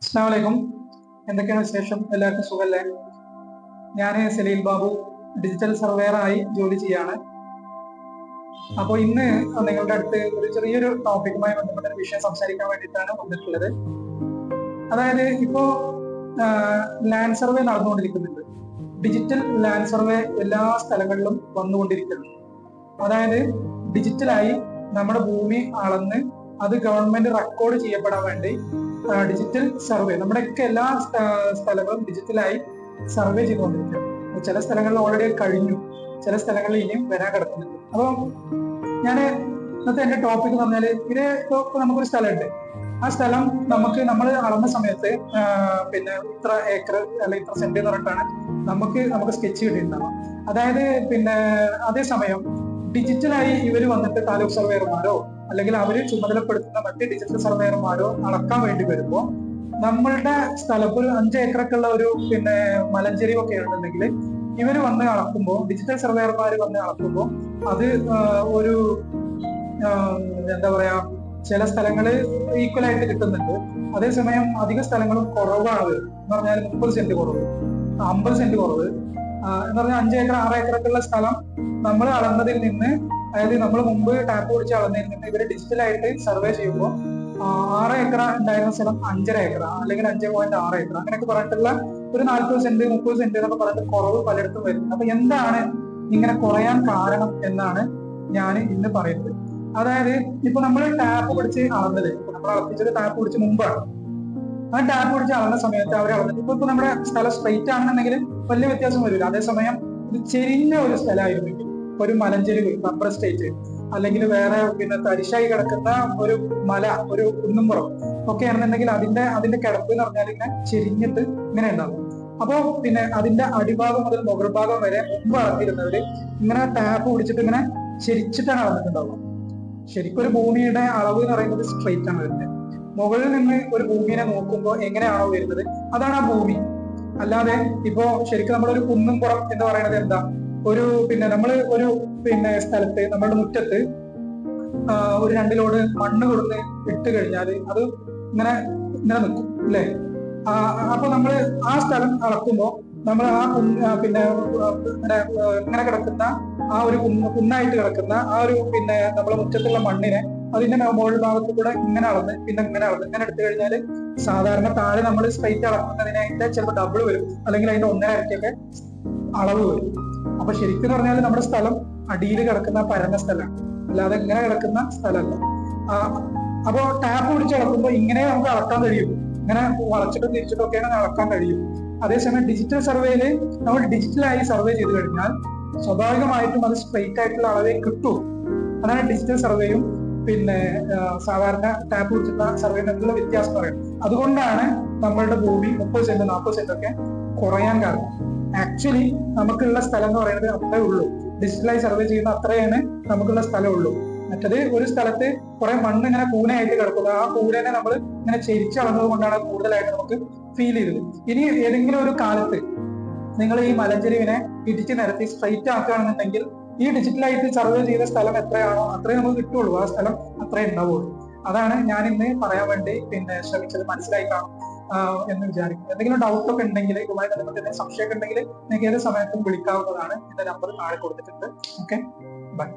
അസ്സലാമു അലൈക്കും. എന്തൊക്കെയാണ് വിശേഷം? എല്ലാവർക്കും സുഖല്ലേ? ഞാൻ സലീൽ ബാബു, ഡിജിറ്റൽ സർവേയറായി ജോലി ചെയ്യാണ്. അപ്പോൾ ഇന്ന് നിങ്ങളുടെ അടുത്ത് ഒരു ചെറിയൊരു ടോപ്പിക്കുമായി ബന്ധപ്പെട്ട ഒരു വിഷയം സംസാരിക്കാൻ വേണ്ടിയിട്ടാണ് വന്നിട്ടുള്ളത്. അതായത് ഇപ്പോ ലാൻഡ് സർവേ നടന്നുകൊണ്ടിരിക്കുന്നുണ്ട്. ഡിജിറ്റൽ ലാൻഡ് സർവേ എല്ലാ സ്ഥലങ്ങളിലും വന്നുകൊണ്ടിരിക്കുന്നു. അതായത് ഡിജിറ്റലായി നമ്മുടെ ഭൂമി അളന്ന് അത് ഗവൺമെന്റ് റെക്കോർഡ് ചെയ്യപ്പെടാൻ വേണ്ടി ഡിജിറ്റൽ സർവേ നമ്മുടെയൊക്കെ എല്ലാ സ്ഥലങ്ങളും ഡിജിറ്റലായി സർവേ ചെയ്തുകൊണ്ടിരിക്കുകയാണ്. ചില സ്ഥലങ്ങളിൽ ഓൾറെഡി കഴിഞ്ഞു, ചില സ്ഥലങ്ങളിൽ ഇനിയും വരാൻ കിടക്കുന്നുണ്ട്. അപ്പോൾ ഞാൻ ഇന്നത്തെ എന്റെ ടോപ്പിക് എന്ന് പറഞ്ഞാല് ഇത് ഇപ്പോൾ നമുക്കൊരു സ്ഥലമുണ്ട്. ആ സ്ഥലം നമ്മൾ അളന്ന സമയത്ത് പിന്നെ ഇത്ര ഏക്കർ അല്ലെങ്കിൽ ഇത്ര സെന്റ് എന്ന് പറഞ്ഞിട്ടാണ് നമുക്ക് സ്കെച്ച് കിട്ടിയിട്ടുണ്ടാവും. അതായത് പിന്നെ അതേസമയം ഡിജിറ്റലായി ഇവർ വന്നിട്ട് താലൂക്ക് സർവേയർമാരോ അല്ലെങ്കിൽ അവര് ചുമതലപ്പെടുത്തുന്ന മറ്റ് ഡിജിറ്റൽ സർവേയർമാരോ അളക്കാൻ വേണ്ടി വരുമ്പോൾ നമ്മളുടെ സ്ഥലം ഒരു 5 ഏക്കറൊക്കെ ഉള്ള ഒരു പിന്നെ മലഞ്ചെരിവൊക്കെ ആണെന്നുണ്ടെങ്കിൽ ഇവര് വന്ന് അളക്കുമ്പോൾ, ഡിജിറ്റൽ സർവേയർമാർ വന്ന് അളക്കുമ്പോൾ അത് ഒരു എന്താ പറയാ, ചില സ്ഥലങ്ങള് ഈക്വൽ ആയിട്ട് കിട്ടുന്നുണ്ട്. അതേസമയം അധിക സ്ഥലങ്ങളും കുറവാണ്. എന്ന് പറഞ്ഞാൽ 30 സെന്റ് കുറവ്, 50 സെന്റ് കുറവ് എന്ന് പറഞ്ഞാൽ 5 ഏക്കർ 6 ഏക്കറൊക്കെ ഉള്ള സ്ഥലം നമ്മൾ അളന്നതിൽ നിന്ന്, അതായത് നമ്മൾ മുമ്പ് ടാപ്പ് പിടിച്ച് അളന്നതിൽ നിന്ന് ഇവര് ഡിജിറ്റലായിട്ട് സർവേ ചെയ്യുമ്പോൾ 6 ഏക്കർ ഉണ്ടായിരുന്ന സ്ഥലം 5.5 ഏക്കർ അല്ലെങ്കിൽ 5.6 ഏക്കർ അങ്ങനെയൊക്കെ പറഞ്ഞിട്ടുള്ള ഒരു 40 സെന്റ് 30 സെന്റ് എന്നൊക്കെ പറഞ്ഞിട്ട് കുറവ് പലയിടത്തും വരുന്നത്. അപ്പൊ എന്താണ് ഇങ്ങനെ കുറയാൻ കാരണം എന്നാണ് ഞാൻ ഇന്ന് പറയുന്നത്. അതായത് ഇപ്പൊ നമ്മൾ ടാപ്പ് പിടിച്ച് അളന്നത്, നമ്മൾ അളപ്പിച്ചത് ടാപ്പ് പിടിച്ച് മുമ്പാണ്. ആ ടാപ്പ് പിടിച്ച് അളന്ന സമയത്ത് അവർ അളന്നിട്ട് ഇപ്പൊ നമ്മുടെ സ്ഥലം സ്ട്രെയിറ്റ് ആണെന്നുണ്ടെങ്കിൽ വലിയ വ്യത്യാസം വരില്ല. അതേസമയം ഇത് ചെരിഞ്ഞ ഒരു സ്ഥലമായിരുന്നെങ്കിൽ, ഒരു മലഞ്ചെരിവ്, റബ്ബർ എസ്റ്റേറ്റ്, അല്ലെങ്കിൽ വേറെ പിന്നെ തരിശായി കിടക്കുന്ന ഒരു മല, ഒരു കുന്നുംപുറം ഒക്കെ ആണെന്നുണ്ടെങ്കിൽ അതിന്റെ കിടപ്പ് എന്ന് പറഞ്ഞാൽ ഇങ്ങനെ ചെരിഞ്ഞിട്ട് ഇങ്ങനെ ഉണ്ടാവും. അപ്പോ പിന്നെ അതിന്റെ അടിഭാഗം മുതൽ മുകൾ ഭാഗം വരെ മുമ്പ് അളന്നിരുന്നവര് ഇങ്ങനെ ടാപ്പ് പിടിച്ചിട്ട് ഇങ്ങനെ ചെരിച്ചിട്ടാണ് അളന്നിട്ടുണ്ടാവുക. ശരിക്കും ഒരു ഭൂമിയുടെ അളവ് എന്ന് പറയുന്നത് സ്ട്രെയിറ്റ് ആണ് വരുന്നത്. മുകളിൽ നിന്ന് ഒരു ഭൂമിയെ നോക്കുമ്പോൾ എങ്ങനെയാണോ വരുന്നത് അതാണ് ആ ഭൂമി. അല്ലാതെ ഇപ്പോ ശരിക്കും നമ്മളൊരു കുന്നുംപുറം എന്ന് പറയുന്നത് എന്താ, ഒരു പിന്നെ നമ്മൾ ഒരു പിന്നെ സ്ഥലത്ത് നമ്മളുടെ മുറ്റത്ത് ഒരു 2 ലോഡ് മണ്ണ് കൊടുന്ന് ഇട്ട് കഴിഞ്ഞാൽ അത് ഇങ്ങനെ നിൽക്കും അല്ലേ? അപ്പൊ നമ്മൾ ആ സ്ഥലം അളക്കുമ്പോൾ നമ്മൾ ആ പിന്നെ ഇങ്ങനെ കിടക്കുന്ന ആ ഒരു കുന്നായിട്ട് കിടക്കുന്ന ആ ഒരു പിന്നെ നമ്മളെ മുറ്റത്തുള്ള മണ്ണിനെ അതിന്റെ മുകൾ ഭാഗത്ത് കൂടെ ഇങ്ങനെ അളന്ന് ഇങ്ങനെ എടുത്തു കഴിഞ്ഞാൽ സാധാരണ താഴെ നമ്മൾ സ്ട്രൈറ്റ് അളക്കുന്നതിനെ ചിലപ്പോൾ ഡബിൾ വരും, അല്ലെങ്കിൽ അതിന്റെ 1.5 ഇരട്ടിയൊക്കെ അളവ് വരും. അപ്പൊ ശരിക്കും പറഞ്ഞാൽ നമ്മുടെ സ്ഥലം അടിയിൽ കിടക്കുന്ന പരന്ന സ്ഥലമാണ്, അല്ലാതെ ഇങ്ങനെ കിടക്കുന്ന സ്ഥലമല്ല. അപ്പോ ടാപ്പ് പിടിച്ച് അളക്കുമ്പോൾ ഇങ്ങനെ നമുക്ക് അളക്കാൻ കഴിയും, ഇങ്ങനെ വളച്ചിട്ടും തിരിച്ചിട്ടും ഒക്കെയാണ് അളക്കാൻ കഴിയും. അതേസമയം ഡിജിറ്റൽ സർവേയില് നമ്മൾ ഡിജിറ്റലായി സർവേ ചെയ്ത് കഴിഞ്ഞാൽ സ്വാഭാവികമായിട്ടും അത് സ്ട്രെയിറ്റ് ആയിട്ടുള്ള അളവേ കിട്ടൂ. അതാണ് ഡിജിറ്റൽ സർവേയും പിന്നെ സാധാരണ ടാപ്പ് പിടിച്ചിട്ടുള്ള സർവേ തമ്മിലുള്ള വ്യത്യാസം പറയുന്നത്. അതുകൊണ്ടാണ് നമ്മളുടെ ഭൂമി 30 സെന്റ് 40 സെന്റ് ഒക്കെ കുറയാൻ കാരണം. ആക്ച്വലി നമുക്കുള്ള സ്ഥലം എന്ന് പറയുന്നത് അത്രേ ഉള്ളൂ. ഡിജിറ്റലായി സർവേ ചെയ്യുന്ന അത്രയാണ് നമുക്കുള്ള സ്ഥലം ഉള്ളൂ. മറ്റത് ഒരു സ്ഥലത്ത് കുറെ മണ്ണ് ഇങ്ങനെ കൂനയായിട്ട് കിടക്കുന്നത്, ആ കൂനനെ നമ്മൾ ഇങ്ങനെ ചെരിച്ചളന്നത് കൊണ്ടാണ് കൂടുതലായിട്ട് നമുക്ക് ഫീൽ ചെയ്തത്. ഇനി ഏതെങ്കിലും ഒരു കാലത്ത് നിങ്ങൾ ഈ മലഞ്ചെരിവിനെ ഇടിച്ച് നിരത്തി സ്ട്രൈറ്റ് ആക്കുകയാണെന്നുണ്ടെങ്കിൽ ഈ ഡിജിറ്റലായിട്ട് സർവേ ചെയ്ത സ്ഥലം എത്രയാണോ അത്രയും നമുക്ക് കിട്ടുള്ളൂ, ആ സ്ഥലം അത്രേ ഉണ്ടാവുള്ളൂ. അതാണ് ഞാൻ ഇന്ന് പറയാൻ വേണ്ടി പിന്നെ ശ്രമിച്ചത്. മനസ്സിലായി കാണും എന്ന് വിചാരിക്കുന്നു. എന്തെങ്കിലും ഡൗട്ട് ഒക്കെ ഉണ്ടെങ്കിൽ, ഇതുമായി ബന്ധപ്പെട്ട് സംശയമൊക്കെ ഉണ്ടെങ്കിൽ നിങ്ങൾക്ക് ഏത് സമയത്തും വിളിക്കാവുന്നതാണ്. എന്റെ നമ്പർ താഴെ കൊടുത്തിട്ടുണ്ട്. Okay, by.